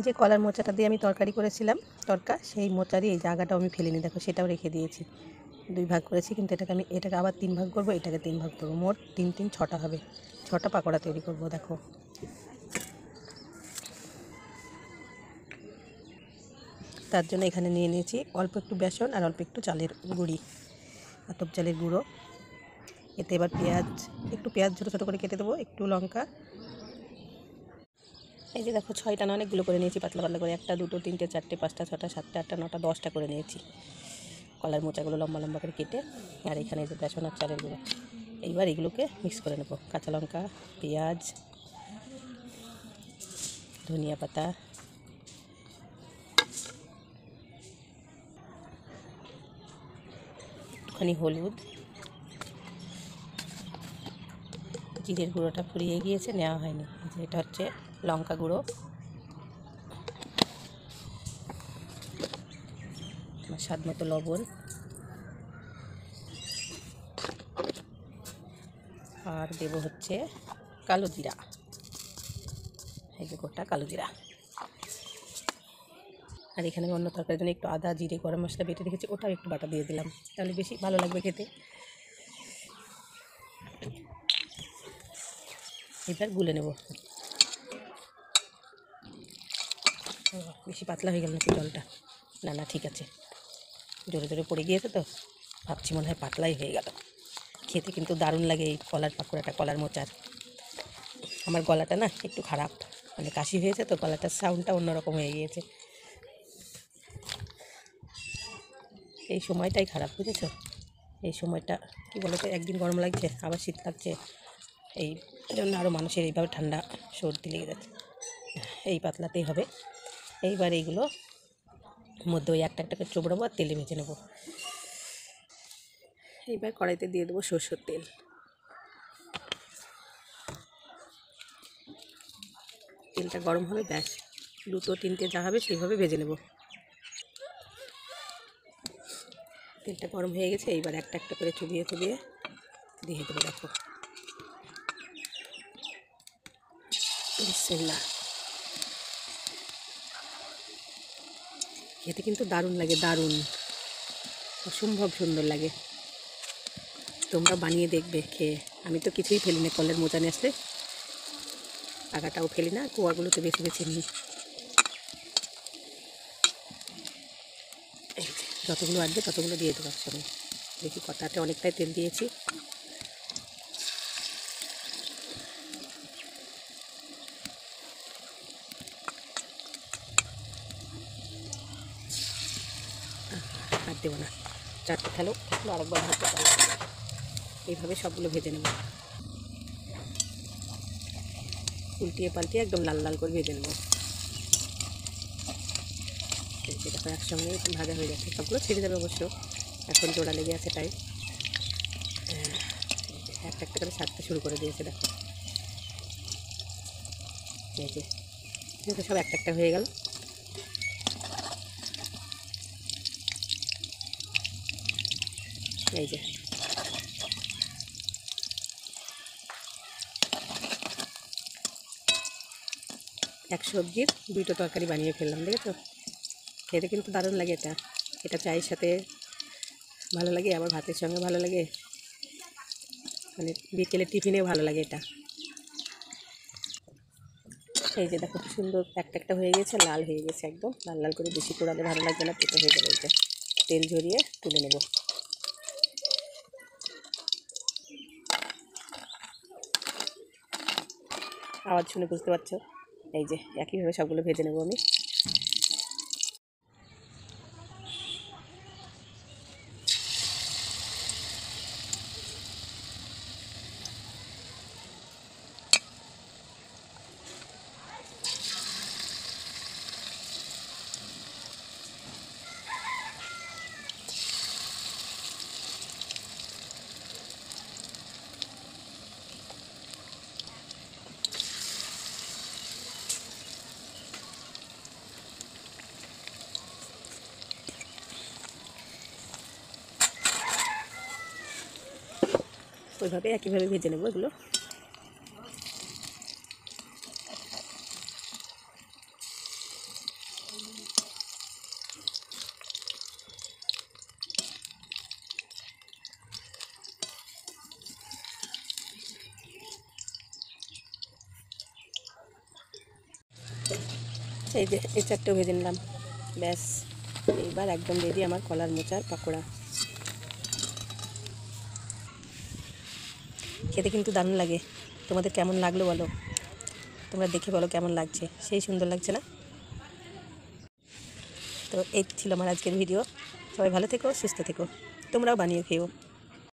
যে কলার মোচাটা দিয়ে আমি তরকারি করেছিলাম তরকা, সেই মোচারই এই জায়গাটাও আমি ফেলিনি, দেখো সেটাও রেখে দিয়েছি। 2 ভাগ করেছি, কিন্তু এটাকে আবার 3 ভাগ করবো, এটাকে 3 ভাগ করবো, মোট 3 3 6টা হবে। 6টা পাকোড়া তৈরি করবো। দেখো তার জন্য এখানে নিয়ে নিয়েছি অল্প একটু বেসন আর অল্প একটু চালের গুঁড়ি, আতপ চালের গুঁড়ো। এতে এবার একটু পেঁয়াজ ছোটো ছোটো করে কেটে দেবো, একটু লঙ্কা। এই যে দেখো 6টা না অনেকগুলো করে নিয়েছি পাতলা পাতলা করে, 1 2 3 4 5 6 7 8 9 10টা করে নিয়েছি কলার মোচাগুলো লম্বা লম্বা করে কেটে। আর এখানে যে বেসন আর চালের গুঁড়ো, এইবার এগুলোকে মিক্স করে নেবো। কাঁচা লঙ্কা, পেঁয়াজ, ধনিয়া পাতা, একটুখানি হলুদ, জিরের গুঁড়োটা ফুরিয়ে গিয়েছে, নেওয়া হয়নি। এটা হচ্ছে লঙ্কা গুঁড়ো, স্বাদ মতো লবণ, আর দেবো হচ্ছে কালো জিরা। এই যে গোটা কালো জিরা। আর এখানে অন্য তরকারির জন্য একটু আদা, জিরে, গরম মশলা বেটে রেখেছি, ওটাও একটু বাটা দিয়ে দিলাম, তাহলে বেশি ভালো লাগবে খেতে। এবার গুলে নেব। বেশি পাতলা হয়ে গেল নাকি জলটা? না না, ঠিক আছে, জোরে জোরে পড়ে গিয়েছে তো, ভাবছি মনে হয় পাতলাই হয়ে গেল। খেতে কিন্তু দারুণ লাগে এই কলার পাকোড়াটা, কলার মোচার। আমার গলাটা না একটু খারাপ, মানে কাশি হয়েছে তো, গলাটার সাউন্ডটা অন্যরকম হয়ে গিয়েছে। এই সময়টাই খারাপ, বুঝেছো? এই সময়টা কি বলতো, একদিন গরম লাগছে আবার শীত লাগছে, এই জন্য আরও মানুষের এইভাবে ঠান্ডা সর্দি লেগে যাচ্ছে। এই পাতলাতেই হবে। এইবার এইগুলো মধ্যে ওই একটা একটা করে চোবড়াবো আর তেলে ভেজে নেবো। এইবার কড়াইতে দিয়ে দেবো সরষের তেল। তেলটা গরম হবে, ব্যাস 2 3টে যা হবে সেইভাবে ভেজে নেব। তেলটা গরম হয়ে গেছে, এইবার একটা একটা করে চুবিয়ে চুবিয়ে দিয়ে দেবো। দেখো বিসমিল্লাহ। খেতে কিন্তু দারুণ লাগে, দারুণ, অসম্ভব সুন্দর লাগে। তোমরা বানিয়ে দেখবে খেয়ে। আমি তো কিছুই ফেলি না, কলের মোচা নিয়ে আসলে আগাটাও ফেলি না, কোয়াগুলোতে বেছে বেছে নিই। যতগুলো আসবে ততগুলো দিয়ে দেবো একসঙ্গে। দেখি কটাতে অনেকটাই তেল দিয়েছি। আর দেবো না, 4টে থালো আরেকবার ভাজতে পারবো। এইভাবে সবগুলো ভেজে নেব, উল্টিয়ে পাল্টিয়ে একদম লাল লাল করে ভেজে নেব। দেখো একসঙ্গে ভাজা হয়ে যাচ্ছে, সবগুলো ছেড়ে যাবে অবশ্য, এখন জোড়া লেগে আছে তাই। একটা একটা করে ছাড়তে শুরু করে দিয়েছে, দেখো এই যে সব একটা একটা হয়ে গেল। এই যে এক সবজির 2টো তরকারি বানিয়ে ফেললাম, দেখেছো? খেতে কিন্তু দারুণ লাগে এটা। এটা চায়ের সাথে ভালো লাগে, আবার ভাতের সঙ্গে ভালো লাগে, মানে বিকেলের টিফিনেও ভালো লাগে এটা। এই যে দেখো সুন্দর একটা একটা হয়ে গেছে, লাল হয়ে গেছে, একদম লাল লাল করে, বেশি পোড়ালে ভালো লাগবে না, পেটে হয়ে যাবে। এইটা তেল ঝরিয়ে তুলে নেব। আওয়াজ শুনে বুঝতে পারছো, এই যে একইভাবে সবগুলো ভেজে নেব আমি। ওইভাবে একইভাবে ভেজে নেব এগুলো। এই যে এই চারটেও ভেজে নিলাম, ব্যাস এইবার একদম রেডি আমার কলার মোচার পাকোড়া। খেতে কিন্তু দারুণ লাগে। তোমাদের কেমন লাগলো বলো, তোমরা দেখে বলো কেমন লাগছে, সেই সুন্দর লাগছে না? তো এই ছিল আমার আজকের ভিডিও। সবাই ভালো থেকো, সুস্থ থেকো, তোমরাও বানিয়ে খেও।